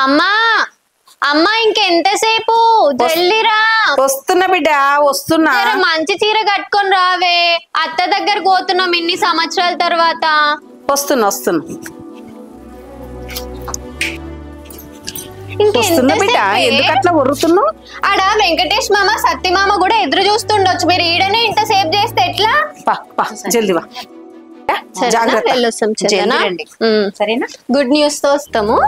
అమ్మా అమ్మా ఇంకెంతసేపు జల్దిరా. వస్తున్నా బిడ్డ వస్తున్నా. మంచి చీర కట్టుకొని రావే, అత్త దగ్గర పోతున్నాం ఇన్ని సంవత్సరాల తర్వాత. వస్తున్నా వస్తున్నా బిడ్డ. ఎందుకు అట్లా వరుతున్నావు? ఆడ వెంకటేష్ మామ సత్తి మామ కూడా ఎదురు చూస్తుండొచ్చు. మీరు ఈడనే ఇంత సేపు చేస్తే ఎట్లా? జల్దీ వా, సరేనా? గుడ్ న్యూస్ తో వస్తాము.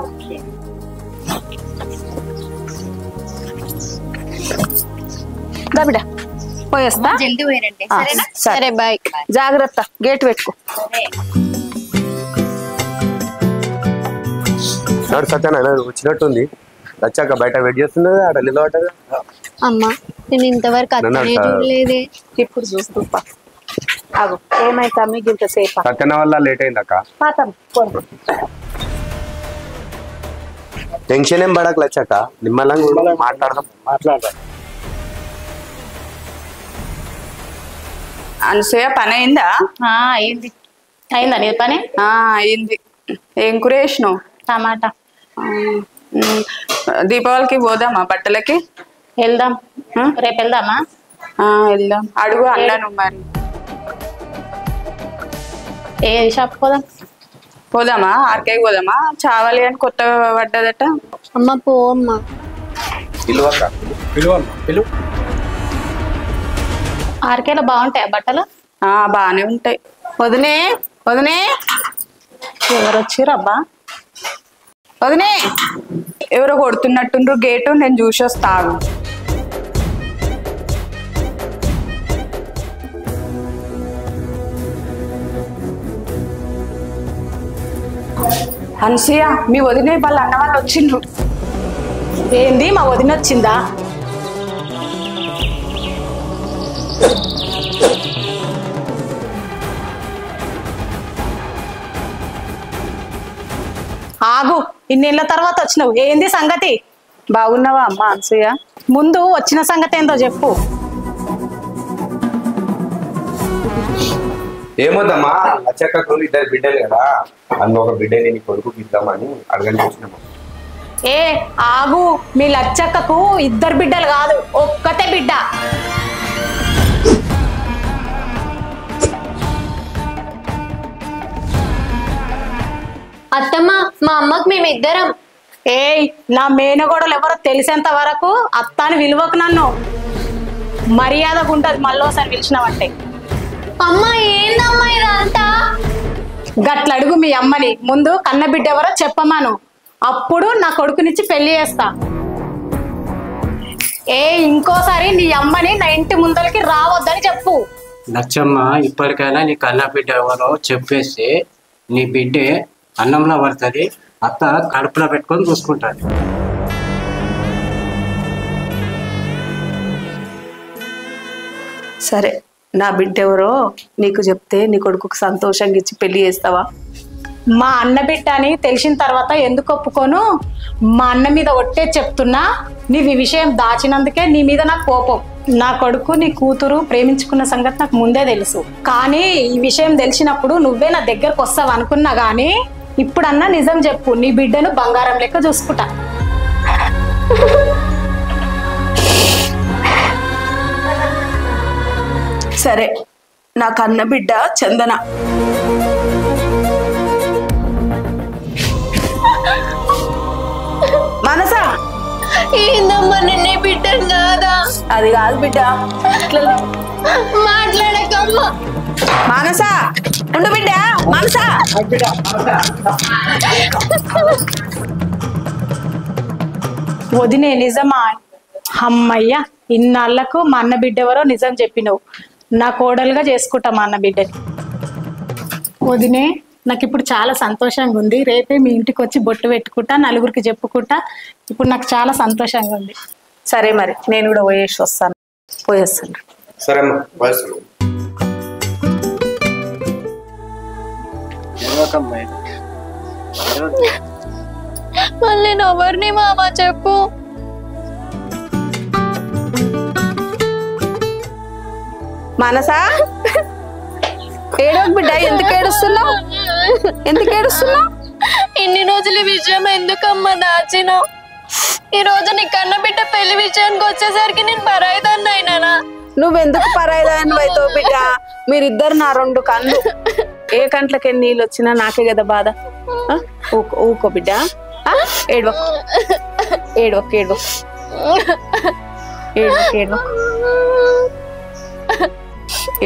బిడ్డ పోయేస్తా. జల్దీ పోయిరండి. సరే బాయ్. జాగ్రత్త, గేట్ పెట్టుకో. సత్యాన వచ్చినట్టుంది. వచ్చాక బయట వెయిట్ చేస్తున్నది, ఆడ నిలబడ్డది. అమ్మా నేను ఇంతవరకు అత్తనే చూడలేదే. ఇప్పుడు చూస్తూ ఆగు. ఏమైతా మీకు ఇంతసేపు? సత్యన వల్ల లేట్ అయింది అక్క. టెన్షన్ ఏం పడక వచ్చాక నిమ్మలంగా మాట్లాడదాం. అనసూయ పని అయిందా? అయింది. అయిందా నీ పని? అయింది. ఏం కూర చేసినావు? టమాటా. దీపావళికి పోదామా బట్టలకి? వెళ్దాం. రేపు వెళ్దామా? వెళ్దాం. అడుగు అన్నాను మరి. ఏ షాప్ పోదాం? పోదామా? ఆర్కేకి పోదామా? చావాలి అని కొత్త పడ్డదట. అమ్మ పో అమ్మా. ఆర్కేలో బాగుంటాయా బట్టలు? బాగానే ఉంటాయి. వదినే వదినే, ఎవరు వచ్చిరబ్బా? వదినే, ఎవరో కొడుతున్నట్టుండ్రు గేటు. నేను చూసి వస్తాను. హన్సియ, మీ వదినే వాళ్ళ అన్న వాళ్ళు వచ్చిండ్రు. ఏంది మా వదిన వచ్చిందా? ఆగు, ఇన్నేళ్ల తర్వాత వచ్చినావు. ఏంది సంగతి? బాగున్నావా అమ్మ అనసూయ? ముందు వచ్చిన సంగతి ఏందో చెప్పు. ఏమోదమ్మా, లచ్చక్కకు ఇద్దరు బిడ్డలు కదా, అందులో ఒక బిడ్డని నీ కొడుకుకి ఇద్దామని అడగని వచ్చినాము. ఏ ఆగు, మీ లచ్చక్కకు ఇద్దరు బిడ్డలు కాదు, ఒక్కతే బిడ్డ. అత్తమ్మ, మా అమ్మకు మేమిద్దరం. ఏయ్, నా మేనగోడలు ఎవరో తెలిసేంత వరకు అత్తాని విలువకు నన్ను. మర్యాదగా ఉంటది మళ్ళోసారి పిలిచినావంటే. అమ్మ ఏందమ్మా ఇదంతా? గట్ల అడుగు మీ అమ్మని. ముందు కన్న బిడ్డ ఎవరో చెప్పమాను, అప్పుడు నా కొడుకునిచ్చి పెళ్లి చేస్తా. ఇంకోసారి నీ అమ్మని నా ఇంటి ముందరికి రావద్దని చెప్పు. లచ్చమ్మ, ఇప్పటికైనా నీ కన్న బిడ్డ ఎవరో చెప్పేసి నీ బిడ్డే అన్నంలో పడుతుంది, అత్త కడుపులో పెట్టుకొని చూసుకుంటాది. సరే, నా బిడ్డ ఎవరో నీకు చెప్తే నీ కొడుకుకు సంతోషంగా ఇచ్చి పెళ్లి చేస్తావా? మా అన్న బిడ్డ అని తెలిసిన తర్వాత ఎందుకు ఒప్పుకోను? మా అన్న మీద ఒట్టే చెప్తున్నా, నీవు ఈ విషయం దాచినందుకే నీ మీద నాకు కోపం. నా కొడుకు నీ కూతురు ప్రేమించుకున్న సంగతి నాకు ముందే తెలుసు, కానీ ఈ విషయం తెలిసినప్పుడు నువ్వే నా దగ్గరకు వస్తావు అనుకున్నా. గానీ ఇప్పుడన్నా నిజం చెప్పు, నీ బిడ్డను బంగారం లెక్క చూసుకుంటా. సరే, నా కన్న బిడ్డ చందన. మనసా, ఏందమ్మా నిన్నే బిడ్డను కాదా? అది కాదు బిడ్డ, మాట్లాడకమ్మా. మానసా ఉండు బిడ్డ. మానసా, వదినే నిజమా? అమ్మయ్య, ఇన్నాళ్లకు మా అన్న బిడ్డ ఎవరో నిజం చెప్పినవు. నా కోడలుగా చేసుకుంటా మా అన్న బిడ్డని. వదినే, నాకు ఇప్పుడు చాలా సంతోషంగా ఉంది. రేపే మీ ఇంటికి వచ్చి బొట్టు పెట్టుకుంటా, నలుగురికి చెప్పుకుంటా. ఇప్పుడు నాకు చాలా సంతోషంగా ఉంది. సరే మరి, నేను కూడా పోయేసి వస్తాను. పోయేస్తాను. సరే మళ్ళీ ఎవరిని మామ చెప్పు. మనసా, ఏడవకు బిడ్డ. ఎందుకు ఏడుస్తున్నావు? ఎందుకు ఏడుస్తున్నావు? ఇన్ని రోజులు ఈ విషయం ఎందుకమ్మా దాచినావు? ఈ రోజు నీ కన్న బిడ్డ పెళ్లి విషయానికి వచ్చేసరికి నేను పరాయిదాన్ని అయినానా? నువ్వెందుకు పరాయిదాని అవుతావు బిడ్డ? మీరిద్దరు నా రెండు కళ్ళు, ఏ కంట్లకి నీళ్ళు వచ్చినా నాకే కదా బాధ. ఊకో బిడ్డ, ఏడవకు ఏడవకు ఏడవకు ఏడవకు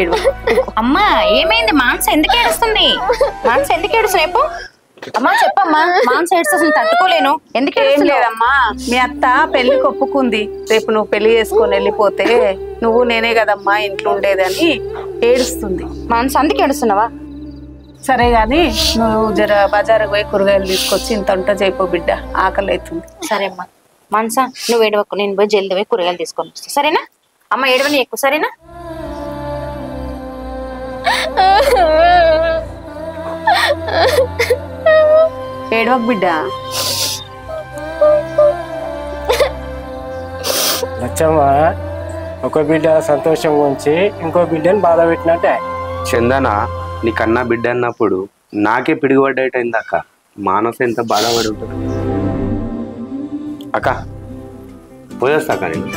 ఏడవకు. అమ్మా ఏమైంది? మానస ఎందుకు ఏడుస్తుంది? మానస ఎందుకు ఏడుస్తుంది? రేపు అమ్మా చెప్పమ్మా. మానస ఏడుస్తుంది, తట్టుకోలేను. ఎందుకు ఏం లేదమ్మా, మీ అత్త పెళ్లికి ఒప్పుకుంది. రేపు నువ్వు పెళ్లి చేసుకొని వెళ్ళిపోతే నువ్వు నేనే కదమ్మా ఇంట్లో ఉండేదని ఏడుస్తుంది. మానస అందుకు ఏడుస్తున్నావా? సరే గాని నువ్వు జర బజారుకు పోయి కూరగాయలు తీసుకొచ్చి ఇంత వంట చేయపో బిడ్డ, ఆకలి అవుతుంది. సరే అమ్మా. మానస నువ్వు ఏడవకు, నేను పోయి జల్ది పోయి కూరగాయలు తీసుకొని వస్తా, సరేనా? అమ్మ ఏడవని ఎక్కువ, సరేనా? ఏడవకు బిడ్డ. లచ్చమ్మ, ఒక బిడ్డ సంతోషం ఉంచి ఇంకో బిడ్డని బాధ పెట్టినట్టే. చందన నీ కన్నా బిడ్డ అన్నప్పుడు నాకే పిడుగుపడ్డటైంది అక్క. మానస ఎంత బాధపడి ఉంటుంది అక్క. పోయేస్తా అక్క నేను.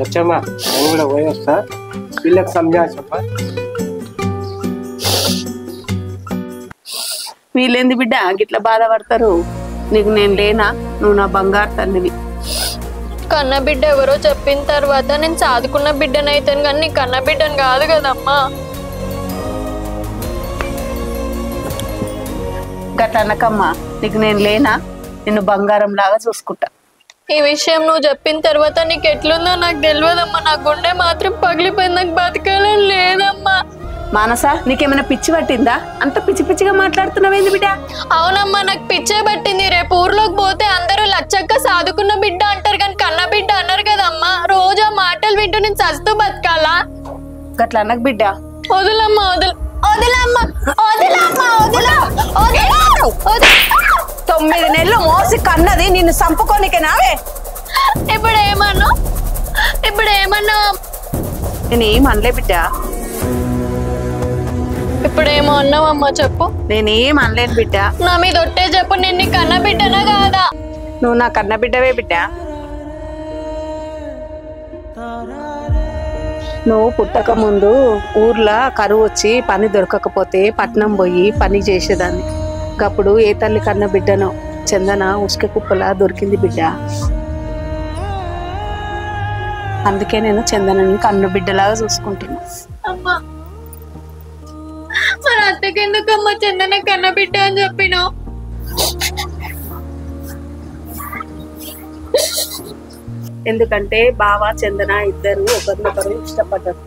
లచ్చమ్మ నేను కూడా పోయేస్తా, వీళ్ళకి సమజా చెప్ప. వీళ్ళేంది బిడ్డ గిట్లా బాధపడతారు? నీకు నేను లేనా? నువ్వు నా బంగారు తల్లివి. కన్న బిడ్డ ఎవరో చెప్పిన తర్వాత నేను సాదుకున్న బిడ్డనైతాను కానీ నీ కన్న బిడ్డను కాదు కదమ్మా. గట్ల అనకమ్మా, నీకు నేను లేనా? నిన్ను బంగారం లాగా చూసుకుంటా. ఈ విషయం నువ్వు చెప్పిన తర్వాత నీకు ఎట్లుందో నాకు తెలియదమ్మా. నా గుండె మాత్రం పగిలిపోయింది, నాకు బతకాలని లేదమ్మా. మానస నీకేమైనా పిచ్చి పట్టిందా? అంత పిచ్చి పిచ్చిగా మాట్లాడుతున్నావేంది బిడ్డ? అవునమ్మా, నాకు పిచ్చే పట్టింది. రేపు ఊర్లోకి పోతే అందరూ లచ్చక్క సాదుకున్న బిడ్డ అంటారు కానీ కన్న బిడ్డ అన్నారు కదమ్మా. రోజు ఆ మాటలు వింటూ నేను చస్తూ బతకాలా? గట్ల అనకు బిడ్డ. వదులమ్మా, వదులమ్మా, వదులమ్మా, వదులు. 9 నెలలు మోసి కన్నది నిన్ను చంపుకోనికే నావే. ఇప్పుడు ఏమన్నా? నేనేం అనలే బిడ్డ. ఇప్పుడేమో అన్నావమ్మా చెప్పు. నేనేం అనలేను బిడ్డ. నా మీద ఒట్టే చెప్పు, నేను నీ కన్న బిడ్డనా కాదా? నువ్వు నా కన్న బిడ్డవే బిడ్డ. నువ్వు పుట్టక ముందు ఊర్లో కరువు వచ్చి పని దొరకకపోతే పట్నం పోయి పని చేసేదాన్ని. అప్పుడు ఏ తల్లి కన్న బిడ్డనో చందన ఉసుక కుప్పలా దొరికింది బిడ్డ. అందుకే నేను చందనని కన్న బిడ్డలాగా చూసుకుంటున్నా. అమ్మా, మరి అత్తకెందుకమ్మా చందన కన్న బిడ్డ అని చెప్పినావు? ఎందుకంటే బావ చందన ఇద్దరు ఒకరినొకరు ఇష్టపడ్డారు.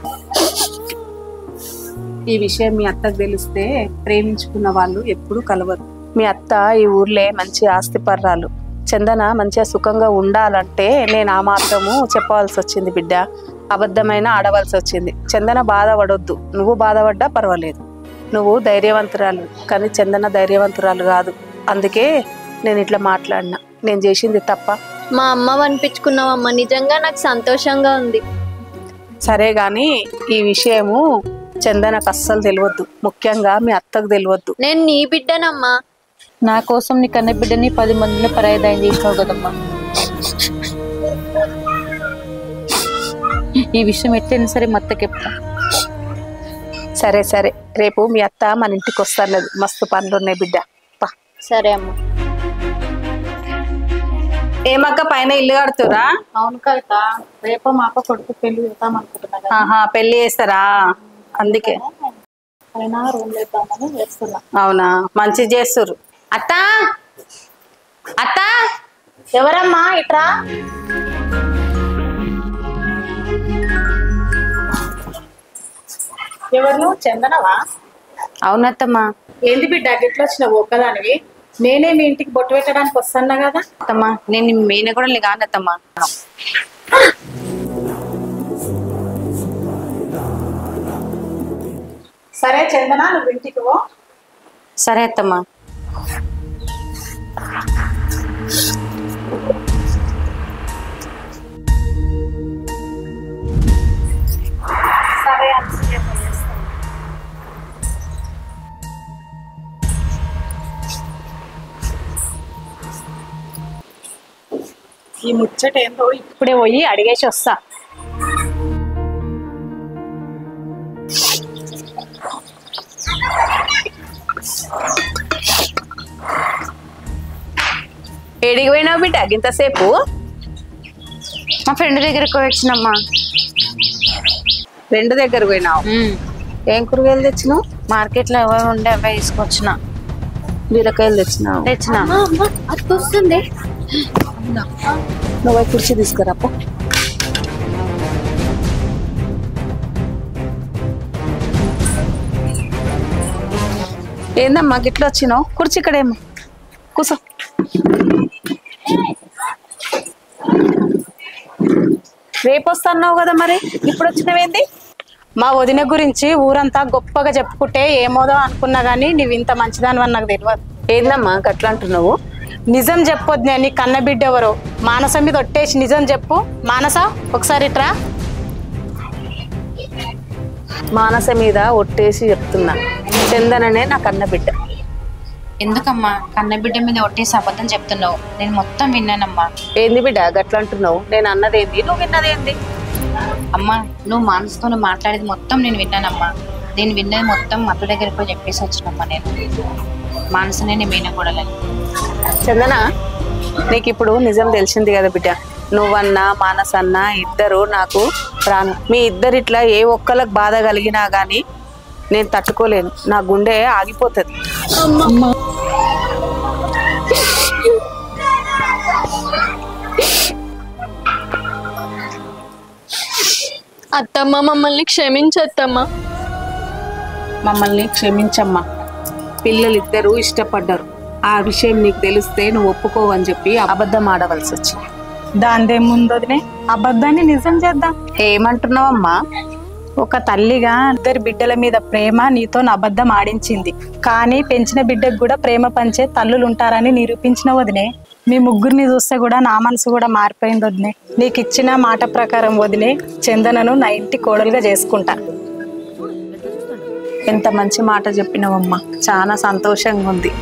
ఈ విషయం మీ అత్తకు తెలిస్తే ప్రేమించుకున్న వాళ్ళు ఎప్పుడు కలవరు. మీ అత్త ఈ ఊర్లే మంచి ఆస్తిపర్రాలు. చందన మంచిగా సుఖంగా ఉండాలంటే నేను ఆ మాత్రము చెప్పవలసి వచ్చింది బిడ్డ. అబద్ధమైన ఆడవలసి వచ్చింది. చందన బాధపడొద్దు, నువ్వు బాధపడ్డా పర్వాలేదు. నువ్వు ధైర్యవంతురాలు, కానీ చందన ధైర్యవంతురాలు కాదు. అందుకే నేను ఇట్లా మాట్లాడినా. నేను చేసింది తప్ప? మా అమ్మ అనిపించుకున్నావమ్మా, నిజంగా నాకు సంతోషంగా ఉంది. సరే గాని ఈ విషయము చందనకు అస్సలు తెలియద్దు, ముఖ్యంగా మీ అత్తకు తెలియద్దు. నేను నీ బిడ్డనమ్మా. నా కోసం నీ కన్న బిడ్డని 10 మందిని పరాయిదాయం చేసినావు కదమ్మా. ఈ విషయం ఎట్లయినా సరే మా అత్తకి చెప్తా. సరే సరే, రేపు మీ అత్త మన ఇంటికి వస్తానది. మస్తు పనులు ఉన్నాయి బిడ్డ. సరే అమ్మా. ఏమక్క పైన ఇల్లు కడుతురా? అవును కవిత, రేపు మా అక్క కొడుకు పెళ్లి చేద్దాం అనుకుంటున్నా కదా. ఆహా, పెళ్లి చేస్తారా? అందుకే పైన రూమ్ వేద్దామని వేస్తున్నా. అవునా, మంచి చేస్తురు. అత్త అత్త, ఎవరమ్మా ఇట్రా? ఎవరు? చందనవా? అవునత్తమ్మా. ఏంది బిడ్డ గిట్ల వచ్చినావు ఒక్కదానివి? నేనే మీ ఇంటికి బొట్టు పెట్టడానికి వస్తున్నా కదా. అత్తమ్మా నేను మెయిన్ కూడా కాదత్తమ్మా. సరే చందన, నువ్వు ఇంటికి పో. సరే అత్తమ్మా. సరే ఈ ముచ్చట ఏందో ఇప్పుడే పోయి అడిగేసి వస్తా. ఏడికి పోయినావు బిడ్డ ఇంతసేపు? మా ఫ్రెండ్ దగ్గరకు వచ్చినమ్మా. ఫ్రెండ్ దగ్గర పోయినావు? ఏం కూరగాయలు తెచ్చినావు? మార్కెట్ లో ఎవరు ఉండే అవే తీసుకొచ్చిన. బీరకాయలు తెచ్చినావు? తెచ్చిన. వస్తుంది. నువ్వు కుర్చీ తీసుకురాపో. ఏందమ్మా గిట్లా వచ్చినావు? కుర్చీ ఇక్కడేమో కూసో. రేపు వస్తున్నావు కదా, మరి ఇప్పుడు వచ్చినవేంది? మా వదిన గురించి ఊరంతా గొప్పగా చెప్పుకుంటే ఏమోదో అనుకున్నా గానీ నువ్వు ఇంత మంచిదానివని నాకు తెలియదు. ఏందమ్మా గట్లా అంటున్నావు? నిజం చెప్పొద్దు. నీ కన్న బిడ్డ ఎవరో మానస మీద ఒట్టేసి నిజం చెప్పు. మానస ఒకసారి ఇట్రా. మానస మీద ఒట్టేసి చెప్తున్నా, చందననే నా కన్న బిడ్డ. ఎందుకమ్మా కన్నబిడ్డ మీద ఒట్టేసి అబద్ధం చెప్తున్నావు? నేను మొత్తం విన్నానమ్మా. ఏంది బిడ్డ గట్లా అంటున్నావు? నేను అన్నదేంది, నువ్వు విన్నదేంది? అమ్మా నువ్వు మానసుతో మాట్లాడేది మొత్తం నేను విన్నానమ్మా. నేను విన్నది మొత్తం అత్త దగ్గరికి పోయి చెప్పేసి వచ్చినమ్మా. నేను మానసనే నేను మీనకూడలని. చందన, నీకు ఇప్పుడు నిజం తెలిసింది కదా బిడ్డ. నువ్వన్నా మానస అన్నా ఇద్దరు నాకు ప్రాణం. మీ ఇద్దరిట్లా ఏ ఒక్కరికి బాధ కలిగినా గానీ నేను తట్టుకోలేను, నా గుండె ఆగిపోతుంది. అత్తమ్మ మమ్మల్ని క్షమించత్తమ్మా. మమ్మల్ని క్షమించమ్మా. పిల్లలిద్దరూ ఇష్టపడ్డారు. ఆ విషయం నీకు తెలిస్తే నువ్వు ఒప్పుకోవని చెప్పి అబద్ధం ఆడవలసి వచ్చింది. దాందేముందోదినే, అబద్ధాన్ని నిజం చేద్దాం. ఏమంటున్నావమ్మా? ఒక తల్లిగా ఇద్దరు బిడ్డల మీద ప్రేమ నీతో అబద్ధం ఆడించింది, కానీ పెంచిన బిడ్డకు కూడా ప్రేమ పంచే తల్లులు ఉంటారని నిరూపించిన వదినే. మీ ముగ్గురిని చూస్తే కూడా నా మనసు కూడా మారిపోయింది వదినే. నీకు ఇచ్చిన మాట ప్రకారం వదినే చందనను నా ఇంటి కోడలుగా చేసుకుంటా. ఎంత మంచి మాట చెప్పినావమ్మా, చాలా సంతోషంగా ఉంది.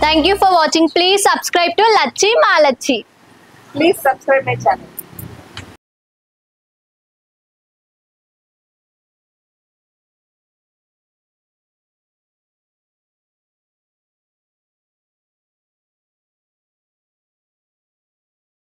Thank you for watching. Please subscribe to Lachi Ma Lachi. Please subscribe my channel.